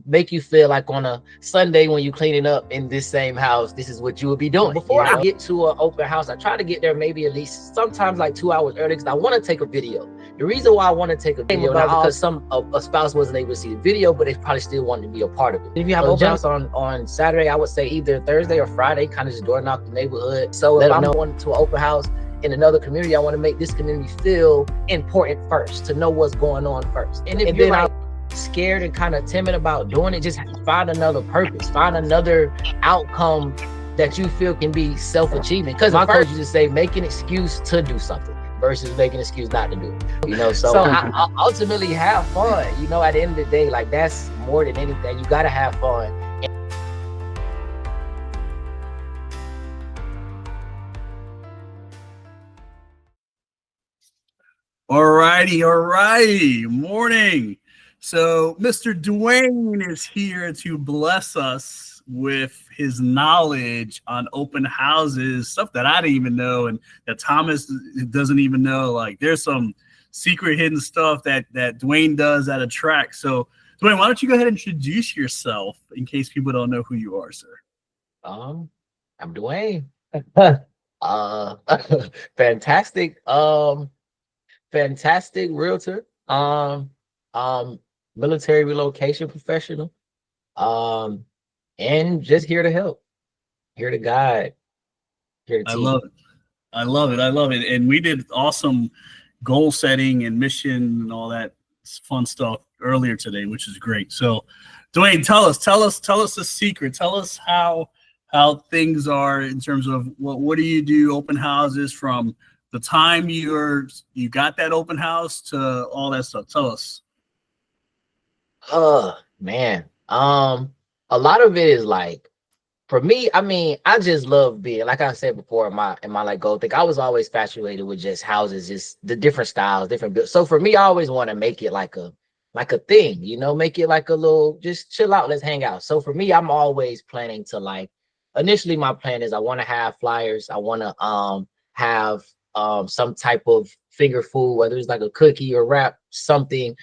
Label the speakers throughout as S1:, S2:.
S1: make you feel like on a Sunday when you cleaning up in this same house, this is what you would be doing. Before I get to an open house, I try to get there maybe at least sometimes like 2 hours early because I want to take a video. The reason why I want to take a video now because a spouse wasn't able to see the video, but they probably still wanted to be a part of it. If you have open house on Saturday, I would say either Thursday or Friday, kind of just door knock the neighborhood. So if I'm going to an open house in another community, I want to make this community feel important first, to know what's going on first. And if you're like scared and kind of timid about doing it, just find another purpose, find another outcome that you feel can be self-achievement. Because my coach used to say, make an excuse to do something versus making an excuse not to do it. You know, so I ultimately have fun. You know, at the end of the day, like that's more than anything. You gotta have fun.
S2: All righty. Morning. So Mr. Dwayne is here to bless us with his knowledge on open houses, stuff that I didn't even know and that Thomas doesn't even know. Like there's some secret hidden stuff that Dwayne does at a track. So Dwayne, why don't you go ahead and introduce yourself in case people don't know who you are, sir?
S1: I'm Dwayne. Fantastic realtor, military relocation professional, and just here to help, here to guide, here to teach.
S2: I love it. And we did awesome goal setting and mission and all that fun stuff earlier today, which is great. So Dwayne, tell us the secret. Tell us how things are in terms of what do you do, open houses from the time you got that open house to all that stuff. Tell us.
S1: Man. A lot of it is like, for me, I mean, I just love being, like I said before, in my like goal thing, I was always infatuated with just houses, just the different styles, different builds. So for me, I always want to make it like a thing, you know, make it like a little, just chill out, let's hang out. So for me, I'm always planning to like, initially my plan is I want to have flyers. I want to have some type of finger food, whether it's like a cookie or wrap, something,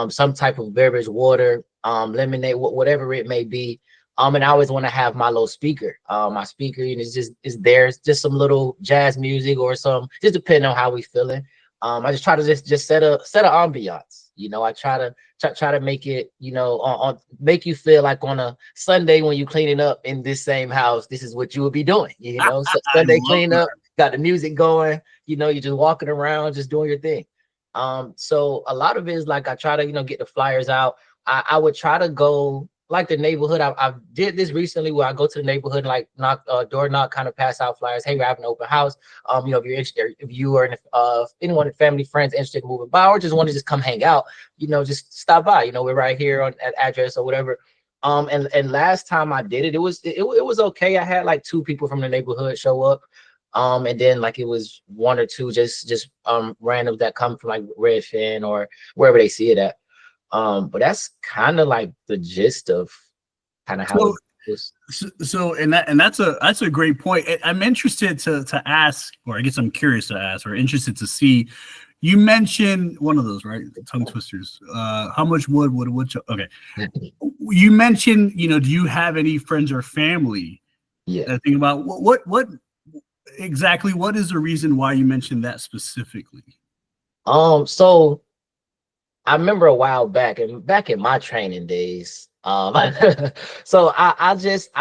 S1: some type of beverage, water, lemonade, whatever it may be. And I always want to have my little speaker. My speaker, you know, is there. It's just some little jazz music or some, just depending on how we feeling. I just try to just set a ambiance. You know, I try to make it, you know, make you feel like on a Sunday when you cleaning up in this same house, this is what you would be doing. You know, so Sunday clean up, got the music going. You know, you're just walking around, just doing your thing. So a lot of it is like I try to, you know, get the flyers out. I would try to go like the neighborhood. I did this recently where I go to the neighborhood and like door knock, kind of pass out flyers. Hey, we're having an open house. You know, if you're interested, if you or anyone, family, friends interested in moving by or just want to just come hang out, you know, just stop by. You know, we're right here at address or whatever. And last time I did it, it was okay. I had like 2 people from the neighborhood show up. And then like it was 1 or 2 just random that come from like Redfin or wherever they see it at. But that's kind of like the gist of kind of how it is.
S2: So that's a great point. I'm interested to ask, or I guess I'm curious to ask, or interested to see. You mentioned one of those, right? Tongue twisters. How much wood would okay. You mentioned, you know, do you have any friends or family?
S1: Yeah.
S2: That think about what exactly, what is the reason why you mentioned that specifically?
S1: So I remember a while back, and back in my training days, so I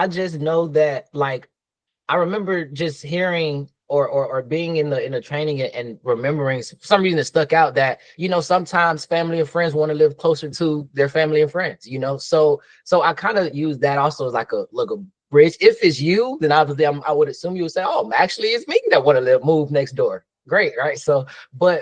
S1: just know that, like, I remember just hearing or being in the training and remembering for some reason it stuck out that, you know, sometimes family and friends want to live closer to their family and friends, you know, so I kind of use that also as like a bridge. If it's you, then obviously I would assume you would say, oh, actually it's me that want to move next door. Great, right? So, but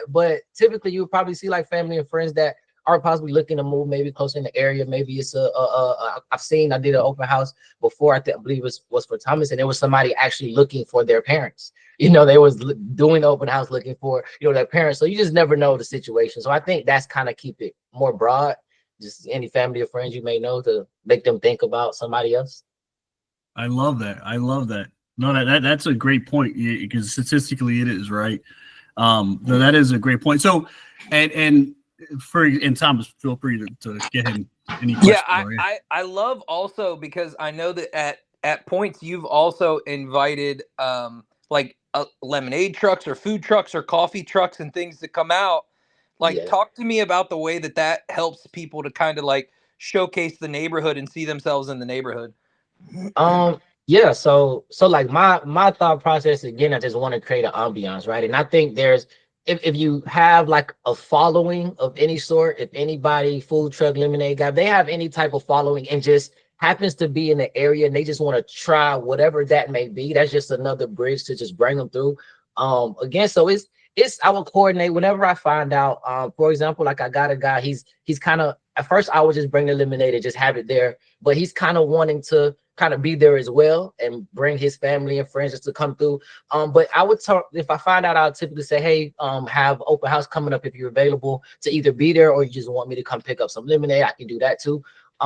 S1: typically you would probably see like family and friends that are possibly looking to move maybe closer in the area. Maybe it's I did an open house before. I believe it was for Thomas, and there was somebody actually looking for their parents. You know, they was doing the open house looking for, you know, their parents. So you just never know the situation. So I think that's kind of keep it more broad. Just any family or friends you may know to make them think about somebody else.
S2: I love that. No, that's a great point, because statistically it is, right. That is a great point. So, and and Thomas, feel free to get him any
S3: Yeah,
S2: questions.
S3: I love also because I know that at points you've also invited like lemonade trucks or food trucks or coffee trucks and things to come out. Like,
S1: Yeah.
S3: talk to me about the way that helps people to kind of like showcase the neighborhood and see themselves in the neighborhood.
S1: Yeah, so like my thought process again, I just want to create an ambiance, right? And I think there's if you have like a following of any sort, if anybody, food truck, lemonade guy, they have any type of following and just happens to be in the area and they just want to try whatever that may be, that's just another bridge to just bring them through. Again, so it's I will coordinate whenever I find out. For example, like I got a guy, he's kind of at first I would just bring the lemonade and just have it there, but he's kind of wanting to kind of be there as well and bring his family and friends just to come through. But I would talk if I find out, I'll typically say, hey, have open house coming up if you're available to either be there or you just want me to come pick up some lemonade. I can do that too.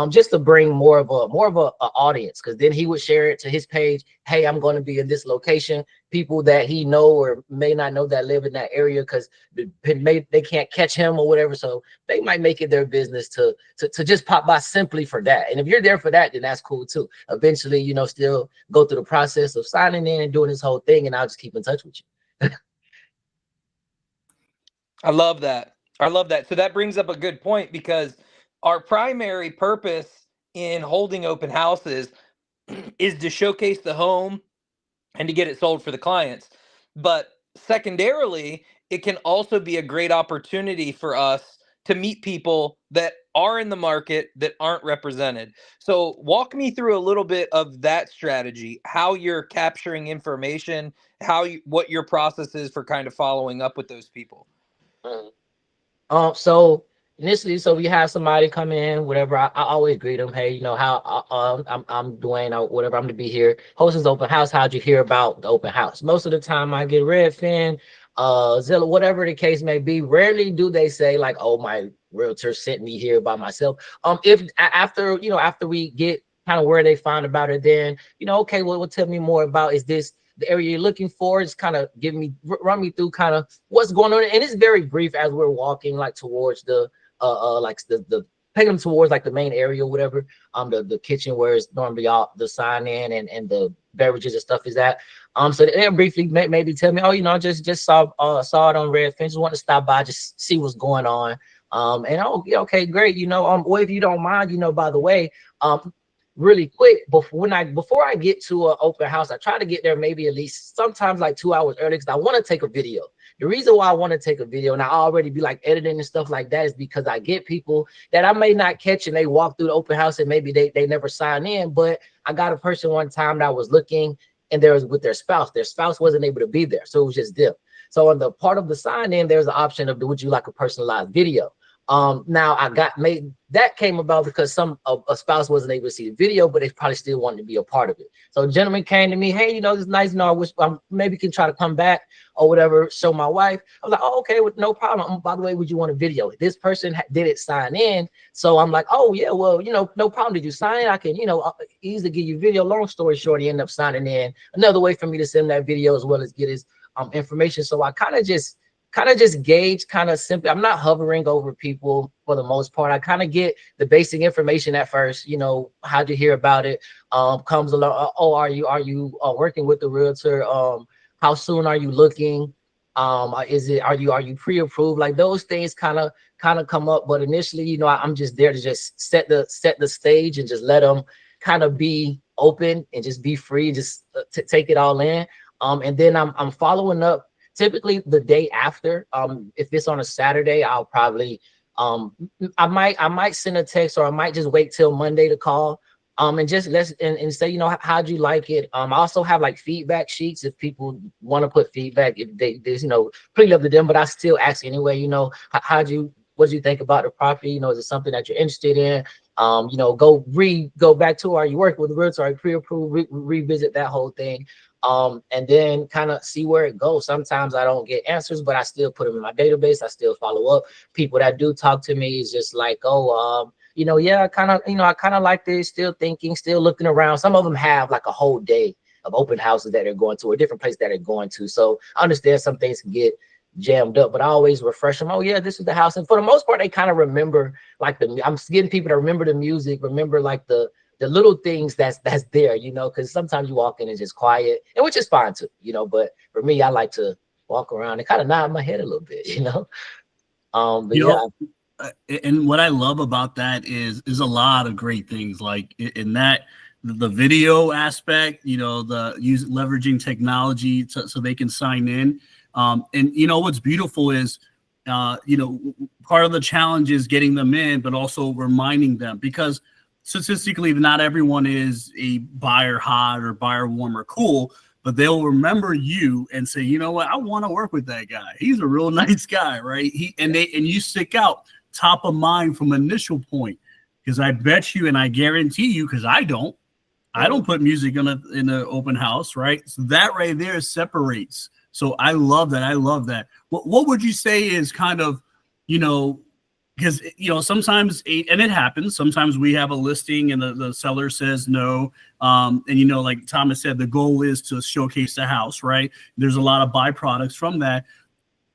S1: Just to bring more of a audience, because then he would share it to his page. Hey, I'm going to be in this location. People that he know or may not know that live in that area because they can't catch him or whatever. So they might make it their business to just pop by simply for that. And if you're there for that, then that's cool too. Eventually, still go through the process of signing in and doing this whole thing, and I'll just keep in touch with you.
S3: I love that. I love that. So that brings up a good point because our primary purpose in holding open houses is to showcase the home and to get it sold for the clients. But secondarily, it can also be a great opportunity for us to meet people that are in the market that aren't represented. So walk me through a little bit of that strategy, how you're capturing information, what your process is for kind of following up with those people.
S1: So initially, so we have somebody come in, whatever. I always greet them. Hey, how I'm Dwayne or whatever. I'm to be here. Hosting open house. How'd you hear about the open house? Most of the time, I get Redfin, Zillow, whatever the case may be. Rarely do they say like, "Oh, my realtor sent me here by myself." If after we get kind of where they find about it, then okay, well, tell me more about is this the area you're looking for, is kind of run me through kind of what's going on. And it's very brief as we're walking like towards the like the taking them towards like the main area or whatever, the kitchen where it's normally all the sign in and the beverages and stuff is at. So they briefly maybe tell me, oh, just saw it on Redfin, just want to stop by, just see what's going on. And oh yeah, okay, great. Well, if you don't mind, by the way, really quick before I get to an open house, I try to get there maybe at least sometimes like 2 hours early because I want to take a video. The reason why I want to take a video and I already be like editing and stuff like that is because I get people that I may not catch and they walk through the open house and maybe they never sign in. But I got a person one time that was looking and there was with their spouse. Their spouse wasn't able to be there, so it was just them. So on the part of the sign in, there's an option of would you like a personalized video? Now that came about because a spouse wasn't able to see the video, but they probably still wanted to be a part of it. So a gentleman came to me, hey, this is nice. I wish maybe can try to come back or whatever, show my wife. I was like, oh, okay, well, no problem. By the way, would you want a video? This person didn't sign in. So I'm like, oh yeah, well, no problem. Did you sign in? I can, easily give you video. Long story short, he ended up signing in. Another way for me to send that video as well as get his information. So I kind of just gauge kind of simply. I'm not hovering over people for the most part. I kind of get the basic information at first. How'd you hear about it? Comes along. Oh, are you working with the realtor? How soon are you looking? Are you pre-approved? Like those things kind of come up. But initially, I'm just there to just set the stage and just let them kind of be open and just be free, just to take it all in. And then I'm following up. Typically the day after, if it's on a Saturday, I'll probably, I might send a text or I might just wait till Monday to call, and just and say, how'd you like it? I also have like feedback sheets if people want to put feedback, if there's, pretty up to them, but I still ask anyway, what do you think about the property? Is it something that you're interested in? Go back to, are you working with the realtor? Are you pre-approved? Revisit that whole thing. And then kind of see where it goes. Sometimes I don't get answers, but I still put them in my database. I still follow up. People that do talk to me is just like, oh, yeah, I kind of like this, still thinking, still looking around. Some of them have like a whole day of open houses that they're going to, or different place that they're going to. So I understand some things can get jammed up, but I always refresh them. Oh yeah, this is the house. And for the most part, they kind of remember like I'm getting people to remember the music, remember like the little things that's there, you know, because sometimes you walk in and it's just quiet, and which is fine too, you know. But for me, I like to walk around and kind of nod my head a little bit, you know. But
S2: You
S1: yeah.
S2: know, and what I love about that is a lot of great things, like in that the video aspect, you know, the leveraging technology so they can sign in. And you know what's beautiful is, you know, part of the challenge is getting them in, but also reminding them, because statistically, not everyone is a buyer hot or buyer warm or cool, but they'll remember you and say, you know what, I want to work with that guy. He's a real nice guy, right? And you stick out top of mind from initial point, because I bet you, and I guarantee you, because I don't put music in the open house, right? So that right there separates. So I love that. I love that. What would you say is kind of, you know, because, you know, sometimes, and it happens, sometimes we have a listing and the seller says no. And, you know, like Thomas said, the goal is to showcase the house, right? There's a lot of byproducts from that.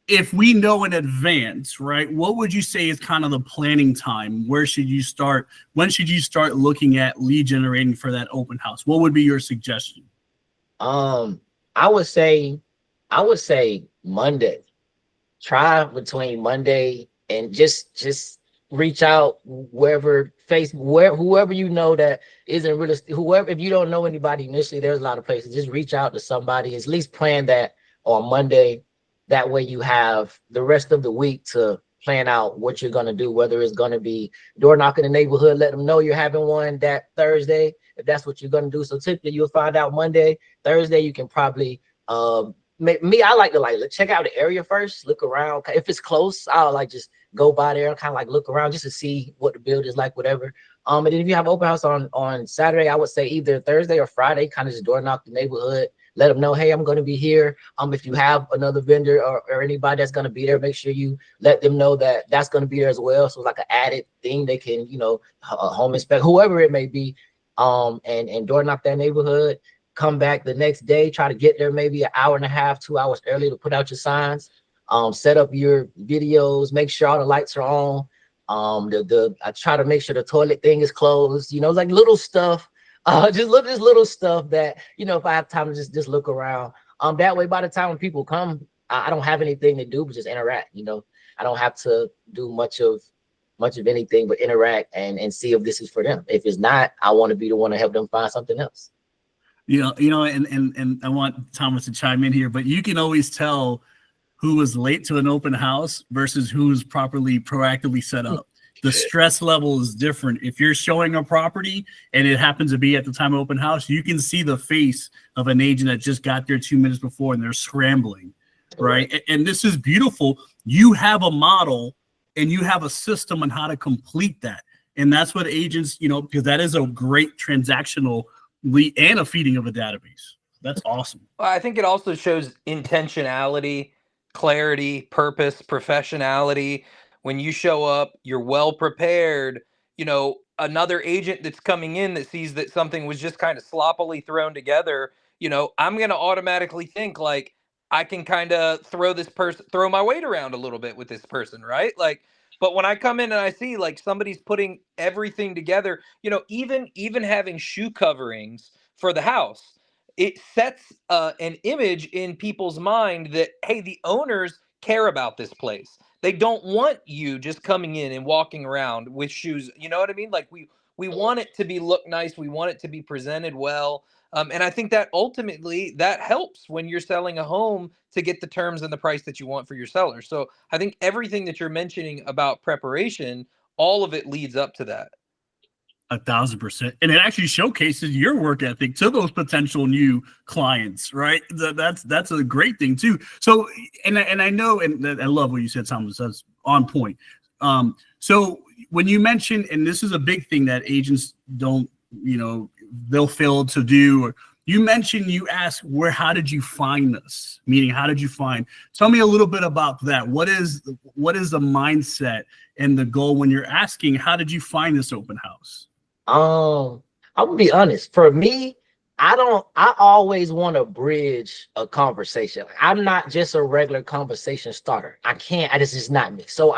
S2: If we know in advance, right, what would you say is kind of the planning time? Where should you start? When should you start looking at lead generating for that open house? What would be your suggestion?
S1: I would say Monday. Try between Monday and just reach out whoever you know that isn't really whoever. If you don't know anybody initially, there's a lot of places. Just reach out to somebody. At least plan that on Monday. That way you have the rest of the week to plan out what you're going to do, whether it's going to be door knocking in the neighborhood, let them know you're having one that Thursday, if that's what you're going to do. So typically you'll find out Monday. Thursday, you can probably, I like to check out the area first, look around. If it's close, I'll like just go by there and kind of like look around just to see what the build is like, whatever. And then if you have open house on Saturday, I would say either Thursday or Friday, kind of just door knock the neighborhood, let them know, hey, I'm going to be here. If you have another vendor or anybody that's going to be there, make sure you let them know that that's going to be there as well. So it's like an added thing they can, you know, home inspect, whoever it may be, and door knock that neighborhood. Come back the next day, try to get there maybe an hour and a half, 2 hours early to put out your signs, set up your videos, make sure all the lights are on. I try to make sure the toilet thing is closed, you know, like little stuff. Just little stuff that, you know, if I have time to just look around. That way, by the time when people come, I don't have anything to do but just interact. You know, I don't have to do much of anything but interact and see if this is for them. If it's not, I want to be the one to help them find something else.
S2: You know, and I want Thomas to chime in here, but you can always tell who was late to an open house versus who's proactively set up. The stress level is different. If you're showing a property and it happens to be at the time of open house, you can see the face of an agent that just got there 2 minutes before and they're scrambling, right? And this is beautiful. You have a model and you have a system on how to complete that. And that's what agents, you know, because that is a great transactional lead and a feeding of a database. That's awesome.
S3: Well, I think it also shows intentionality, clarity, purpose, professionality. When you show up, you're well prepared. You know, another agent that's coming in that sees that something was just kind of sloppily thrown together, you know, I'm going to automatically think like I can kind of throw my weight around a little bit with this person, right? Like, but when I come in and I see like somebody's putting everything together, you know, even having shoe coverings for the house, it sets an image in people's mind that, hey, the owners care about this place. They don't want you just coming in and walking around with shoes. You know what I mean? Like we want it to look nice. We want it to be presented well. And I think that ultimately that helps when you're selling a home to get the terms and the price that you want for your seller. So I think everything that you're mentioning about preparation, all of it leads up to that.
S2: 1,000%. And it actually showcases your work ethic to those potential new clients, right? That's a great thing too. So, and I know, and I love what you said, Thomas, that's on point. So when you mentioned, and this is a big thing that agents don't, you know, they'll fail to do, or you mentioned, you asked how did you find this? Meaning, how did you tell me a little bit about that. What is the mindset and the goal when you're asking, how did you find this open house?
S1: I would be honest. For me, I always want to bridge a conversation. I'm not just a regular conversation starter. I can't, this is not me. So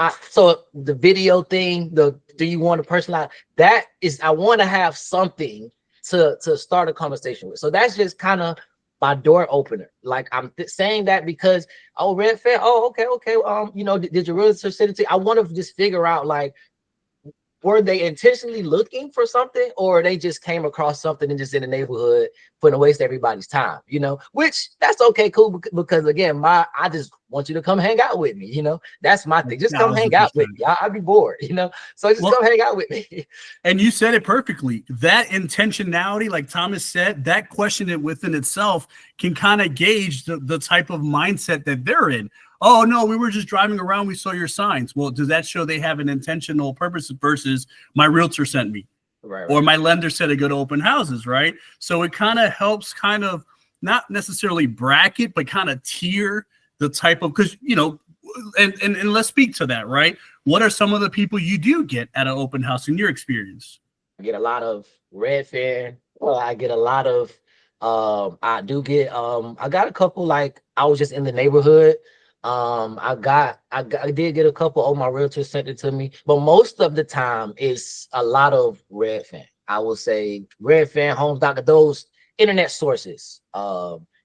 S1: the video thing, do you want to personalize? That is, I want to have something to start a conversation with. So that's just kind of my door opener. Like I'm saying that because, oh, red fan. Oh, okay. Did your realtor send it to you? I want to just figure out, like, were they intentionally looking for something, or they just came across something and just in the neighborhood for to waste everybody's time, which that's okay, cool, because again, I just want you to come hang out with me, that's my thing. Just come hang out with
S2: 1,000%.
S1: me. I'd be bored, so just come hang out with me.
S2: And you said it perfectly. That intentionality, like Thomas said, that question within itself can kind of gauge the type of mindset that they're in. Oh, no, we were just driving around. We saw your signs. Well, does that show they have an intentional purpose versus my realtor sent me? Right. Or my lender said to go to open houses, right? So it kind of helps kind of not necessarily bracket, but kind of tier the type of, because, and let's speak to that, right? What are some of the people you do get at an open house in your experience?
S1: I get a lot of red fan. Well, I get a lot of, I got a couple, like, I was just in the neighborhood. I did get a couple. Oh, my realtor sent it to me, but most of the time it's a lot of red fan. I will say red fan, Homes Doctor, those internet sources.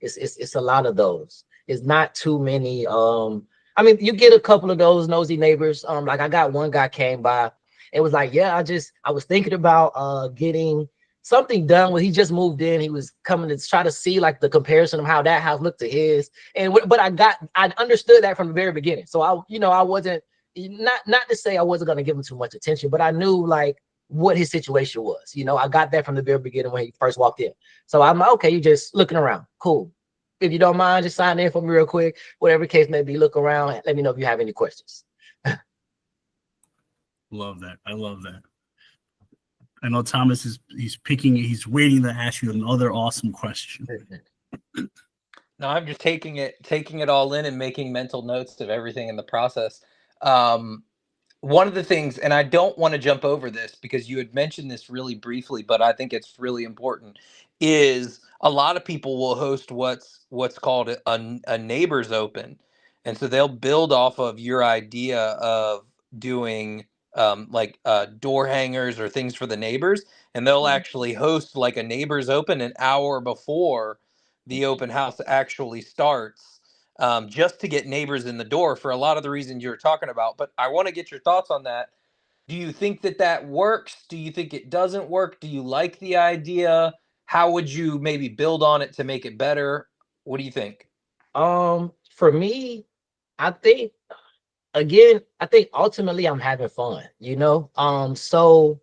S1: It's a lot of those. It's not too many. I mean, you get a couple of those nosy neighbors. Like I got one guy came by. It was like, yeah, I was thinking about getting something done when he just moved in. He was coming to try to see like the comparison of how that house looked to his. But I understood that from the very beginning. So I wasn't, not to say I wasn't going to give him too much attention, but I knew like what his situation was. I got that from the very beginning when he first walked in. So I'm like, okay, you just looking around. Cool. If you don't mind, just sign in for me real quick. Whatever case may be, look around. Let me know if you have any questions.
S2: Love that. I love that. I know Thomas he's waiting to ask you another awesome question.
S3: No, I'm just taking it all in and making mental notes of everything in the process. One of the things, and I don't want to jump over this because you had mentioned this really briefly, but I think it's really important, is a lot of people will host what's called a neighbors open. And so they'll build off of your idea of doing door hangers or things for the neighbors, and they'll actually host like a neighbors open an hour before the open house actually starts, just to get neighbors in the door for a lot of the reasons you're talking about. But I want to get your thoughts on that. Do you think that works? Do you think it doesn't work? Do you like the idea? How would you maybe build on it to make it better? What do you think?
S1: For me, I think, I think ultimately I'm having fun, so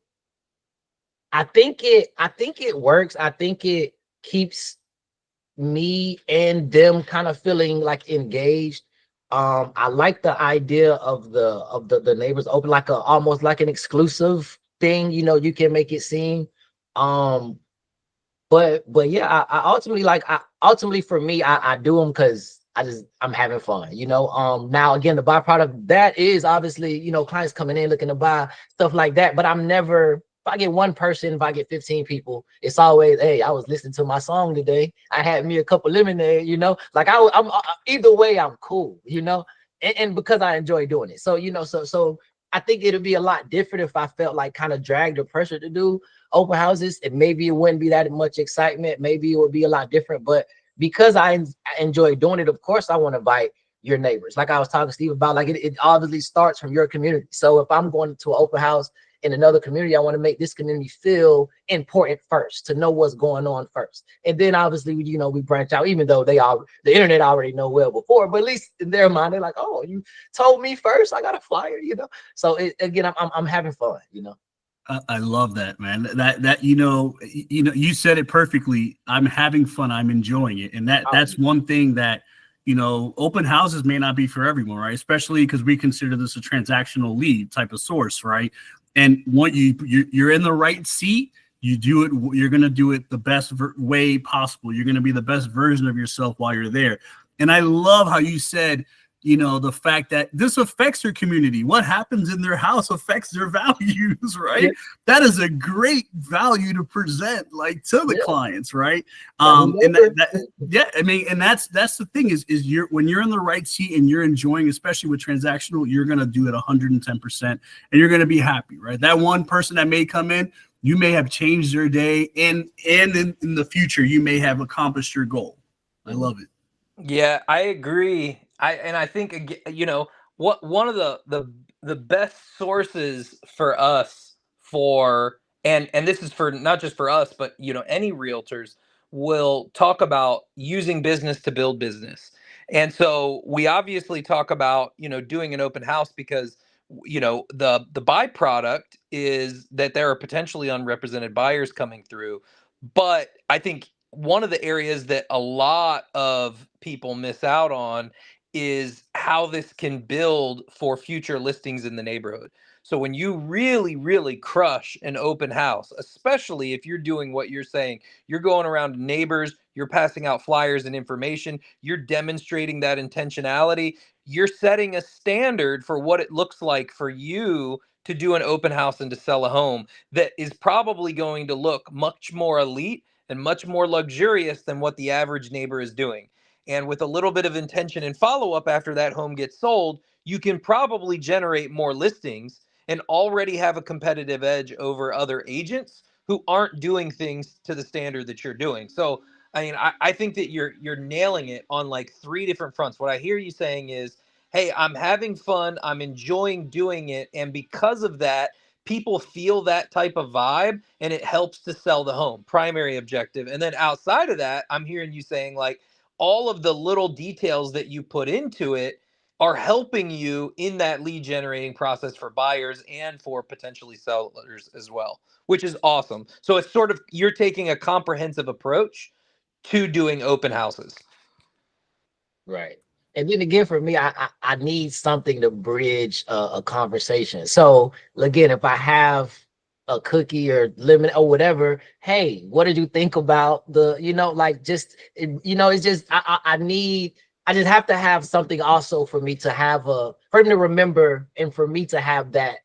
S1: I think it works. I think it keeps me and them kind of feeling like engaged. I like the idea of the neighbors open, like almost like an exclusive thing, you can make it seem. But yeah, I ultimately for me, I do them because I'm having fun, Now again, the byproduct of that is obviously, clients coming in looking to buy stuff like that. But I'm never, if I get one person, if I get 15 people, it's always, hey, I was listening to my song today. I had me a cup of lemonade, like I'm either way, I'm cool, and because I enjoy doing it. So, so I think it'd be a lot different if I felt like kind of dragged or pressured to do open houses, and maybe it wouldn't be that much excitement. Maybe it would be a lot different, but because I enjoy doing it, of course I want to invite your neighbors. Like I was talking to Steve about, like it obviously starts from your community. So if I'm going to an open house in another community, I want to make this community feel important first, to know what's going on first. And then obviously, we branch out, even though the internet already know well before, but at least in their mind, they're like, oh, you told me first, I got a flyer, So again, I'm having fun,
S2: I love that, man. That you said it perfectly. I'm having fun. I'm enjoying it, and that's one thing that open houses may not be for everyone, right? Especially because we consider this a transactional lead type of source, right? And what you're in the right seat, you do it. You're gonna do it the best way possible. You're gonna be the best version of yourself while you're there. And I love how you said the fact that this affects their community. What happens in their house affects their values, right?
S1: Yeah.
S2: That is a great value to present, like, to the
S1: Yeah.
S2: clients, right?
S1: Now,
S2: And
S1: remember-
S2: yeah, I mean, and that's the thing is when you're in the right seat and you're enjoying, especially with transactional, you're gonna do it 110%, and you're gonna be happy, right? That one person that may come in, you may have changed their day, and in the future, you may have accomplished your goal. I love it.
S3: Yeah, I agree. I think what one of the best sources for us for and this is for not just for us, but any realtors will talk about using business to build business. And so we obviously talk about doing an open house because the byproduct is that there are potentially unrepresented buyers coming through. But I think one of the areas that a lot of people miss out on is how this can build for future listings in the neighborhood. So when you really, really crush an open house, especially if you're doing what you're saying, you're going around to neighbors, you're passing out flyers and information, you're demonstrating that intentionality, you're setting a standard for what it looks like for you to do an open house and to sell a home that is probably going to look much more elite and much more luxurious than what the average neighbor is doing. And with a little bit of intention and follow up after that home gets sold, you can probably generate more listings and already have a competitive edge over other agents who aren't doing things to the standard that you're doing. So, I mean, I think that you're nailing it on like 3 different fronts. What I hear you saying is, hey, I'm having fun, I'm enjoying doing it, and because of that, people feel that type of vibe and it helps to sell the home, primary objective. And then outside of that, I'm hearing you saying like all of the little details that you put into it are helping you in that lead generating process for buyers and for potentially sellers as well, which is awesome. So it's sort of, you're taking a comprehensive approach to doing open houses.
S1: Right. And then again, for me, I need something to bridge a conversation. So again, if I have a cookie or lemon or whatever, hey, what did you think about like just, it's just, I just have to have something also for me to have for him to remember and for me to have that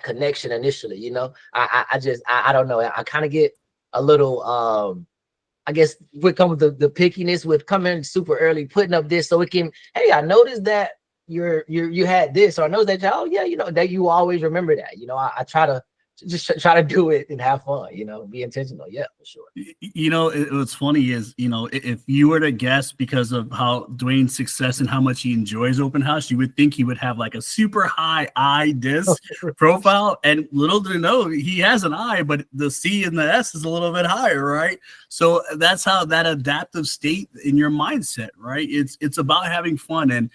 S1: connection initially, I don't know. I kind of get a little, I guess would come with the pickiness with coming super early, putting up this so it can, hey, I noticed that you had this, or I know that, oh yeah, that you always remember that. I try to just try to do it and have fun, be intentional. Yeah, for sure.
S2: What's funny is, if you were to guess because of how Dwayne's success and how much he enjoys open house, you would think he would have like a super high I disc profile. And little to know, he has an I, but the C and the S is a little bit higher, right? So that's how that adaptive state in your mindset, right? It's about having fun. And,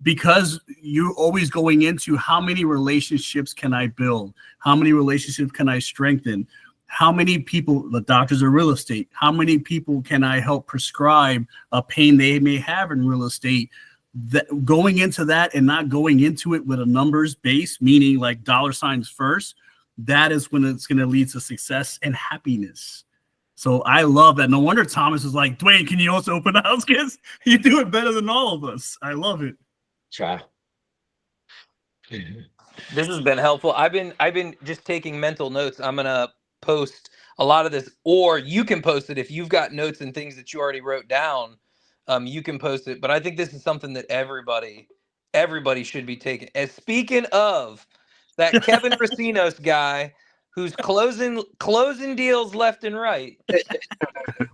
S2: because you're always going into how many relationships can I build? How many relationships can I strengthen? How many people, the doctors of real estate, how many people can I help prescribe a pain they may have in real estate? That going into that and not going into it with a numbers base, meaning like dollar signs first, that is when it's going to lead to success and happiness. So I love that. No wonder Thomas is like, Dwayne, can you also open the house, kids? You do it better than all of us. I love it.
S1: Try.
S3: This has been helpful. I've been just taking mental notes. I'm gonna post a lot of this, or you can post it if you've got notes and things that you already wrote down. You can post it. But I think this is something that everybody should be taking. And speaking of that Kevin Racinos guy who's closing deals left and right.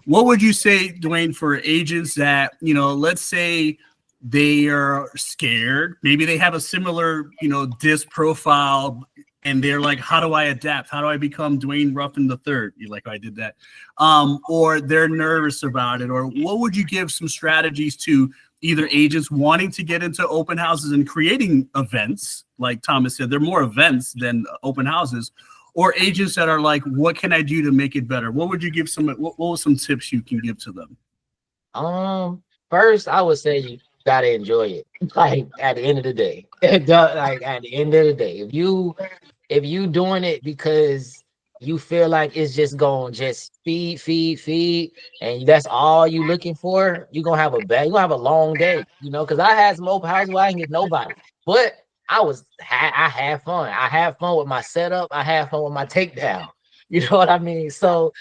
S2: What would you say, Dwayne, for agents that, let's say they are scared, maybe they have a similar, disc profile, and they're like, how do I adapt? How do I become Dwayne Ruffin III? You like, I did that. Or they're nervous about it. Or what would you give some strategies to either agents wanting to get into open houses and creating events? Like Thomas said, they're more events than open houses. Or agents that are like, what can I do to make it better? What would you give what were some tips you can give to them?
S1: First, I would say you gotta enjoy it. Like at the end of the day, if you doing it because you feel like it's just going just feed, and that's all you looking for, you're gonna have you're gonna have a long day, because I had some open houses where I didn't get nobody. But I had fun. I had fun with my setup, I had fun with my takedown. You know what I mean? So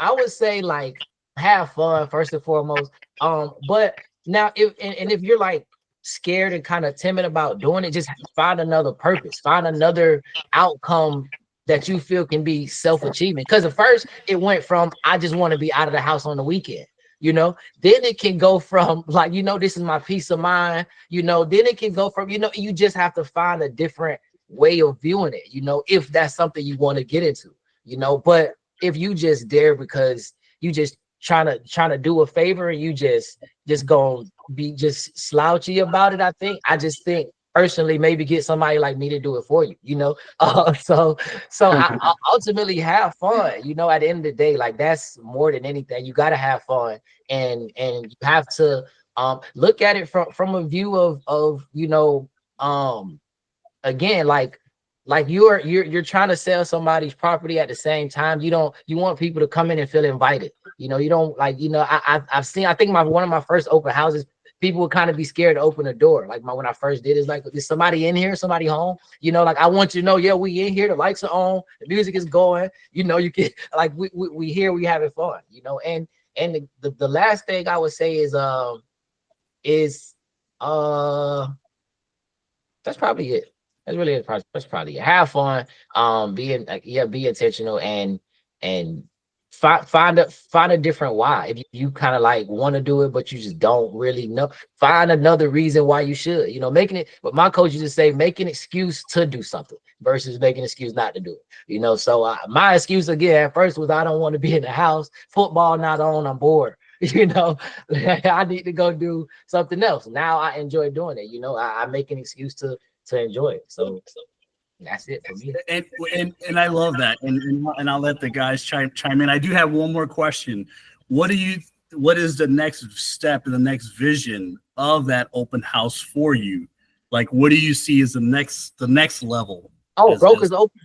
S1: I would say like have fun first and foremost. But now if you're like scared and kind of timid about doing it, just find another purpose, find another outcome that you feel can be self-achievement. Because at first it went from I just want to be out of the house on the weekend, then it can go from like, this is my peace of mind, then it can go from, you just have to find a different way of viewing it, if that's something you want to get into, but if you just dare because you just trying to do a favor and you just gonna be just slouchy about it, I just think personally maybe get somebody like me to do it for you, so I ultimately have fun, at the end of the day. Like that's more than anything, you got to have fun, and you have to look at it from a view of again, like you're trying to sell somebody's property at the same time. You want people to come in and feel invited. You don't like, I've seen, I think one of my first open houses, people would kind of be scared to open the door. Like when I first did, it's like, is somebody in here? Somebody home? Like I want you to know, yeah, we in here. The lights are on. The music is going. You can like we here. We having fun. And the last thing I would say is that's probably it. That's really it. That's probably it. Have fun. Be intentional and find a different why. If you kind of like want to do it, but you just don't really know, find another reason why you should. Making it. But my coach used to say, make an excuse to do something versus making an excuse not to do it. So my excuse again at first was I don't want to be in the house. Football not on. I'm bored. I need to go do something else. Now I enjoy doing it. I make an excuse to enjoy it. So that's it for me.
S2: And I love that. And I'll let the guys chime in. I do have one more question. What is the next step and the next vision of that open house for you? Like, what do you see as the next level?
S1: Broker's open.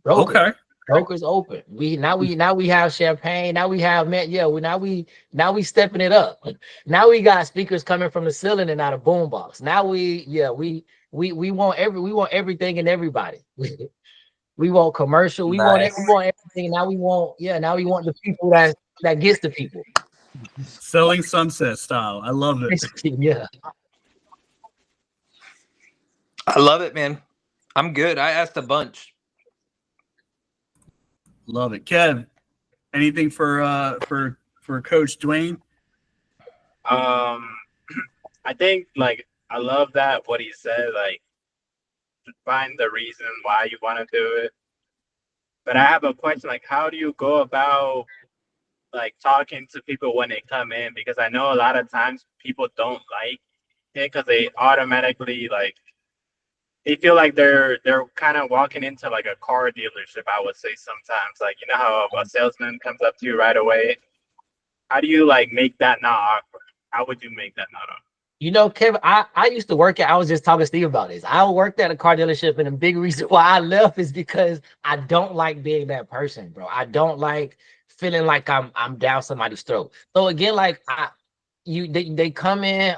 S2: Okay.
S1: Broker's open. We have champagne. Now we have now we stepping it up. Now we got speakers coming from the ceiling and out of boombox. Now we want everything and everybody. We want commercial. We want everything. Now we want the people that gets the people.
S2: Selling sunset style. I love it.
S1: Yeah.
S3: I love it, man. I'm good. I asked a bunch.
S2: Love it. Kev, anything for Coach Dwayne?
S4: I think like I love that what he said, like find the reason why you want to do it. But I have a question, like how do you go about like talking to people when they come in? Because I know a lot of times people don't like it because they automatically like they feel like they're kind of walking into like a car dealership, I would say sometimes. Like, how a salesman comes up to you right away. How do you like make that not awkward? How would you make that not awkward?
S1: Kevin, I used to work I was just talking to Steve about this. I worked at a car dealership, and the big reason why I left is because I don't like being that person, bro. I don't like feeling like I'm down somebody's throat. So again, like they come in,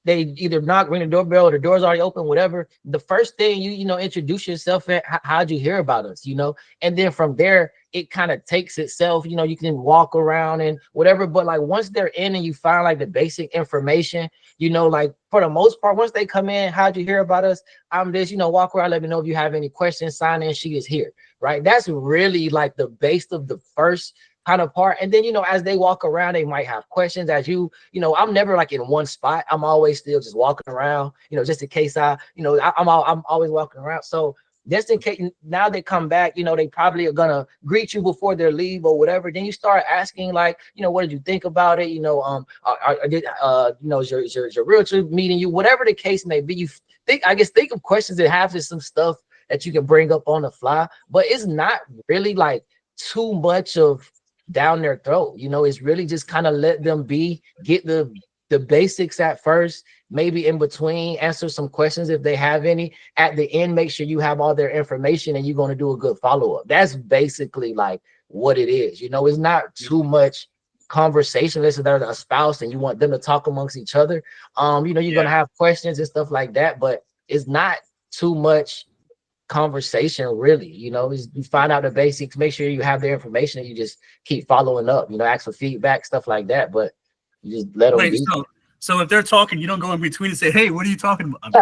S1: they either ring the doorbell or the door's already open, whatever. The first thing you introduce yourself and how'd you hear about us, and then from there it kind of takes itself, you can walk around and whatever. But like once they're in and you find like the basic information, like for the most part, once they come in, how'd you hear about us? I'm this, walk around, let me know if you have any questions, sign in, she is here, right? That's really like the base of the first kind of part. And then as they walk around, they might have questions. As I'm never like in one spot. I'm always still just walking around, just in case I'm always walking around. So just in case now they come back, they probably are gonna greet you before they leave or whatever. Then you start asking like, what did you think about it? Is your realtor meeting you? Whatever the case may be, you think of questions that have just some stuff that you can bring up on the fly, but it's not really like too much of down their throat. It's really just kind of let them get the the basics at first, maybe in between, answer some questions if they have any. At the end, make sure you have all their information and you're going to do a good follow-up. That's basically like what it is. You know, it's not too much conversation unless they're a spouse and you want them to talk amongst each other. You know, you're gonna have questions and stuff like that, but it's not too much conversation really. You know, you find out the basics, make sure you have their information, and you just keep following up, you know, ask for feedback, stuff like that, but you just let them
S2: Wait,
S1: be.
S2: so if they're talking, you don't go in between and say, hey, what are you talking about?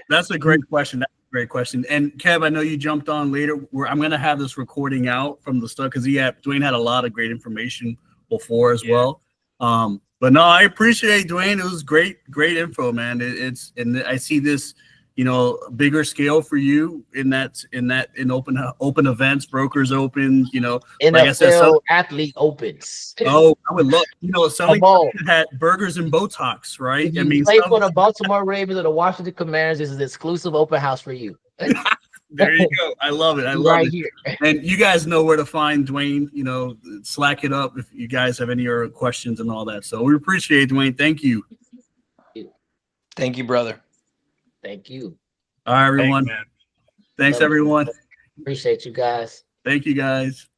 S2: That's a great question. That's a great question. And Kev, I know you jumped on later. I'm going to have this recording out from the start because Dwayne had a lot of great information before as well. But no, I appreciate Dwayne. It was great info, man. And I see this, you know, bigger scale for you in open events, brokers open, you know,
S1: NFL
S2: like I said,
S1: athlete opens.
S2: Oh, I would love, you know, something that had burgers and Botox, right?
S1: If you play for the Baltimore Ravens or the Washington Commanders, this is an exclusive open house for you.
S2: There you go. I love it. I love it. Here. And you guys know where to find Dwayne. You know, slack it up if you guys have any other questions and all that. So we appreciate it, Dwayne. Thank you.
S3: Thank you, brother.
S1: Thank you.
S2: All right, everyone. Thanks everyone.
S1: Appreciate you guys.
S2: Thank you, guys.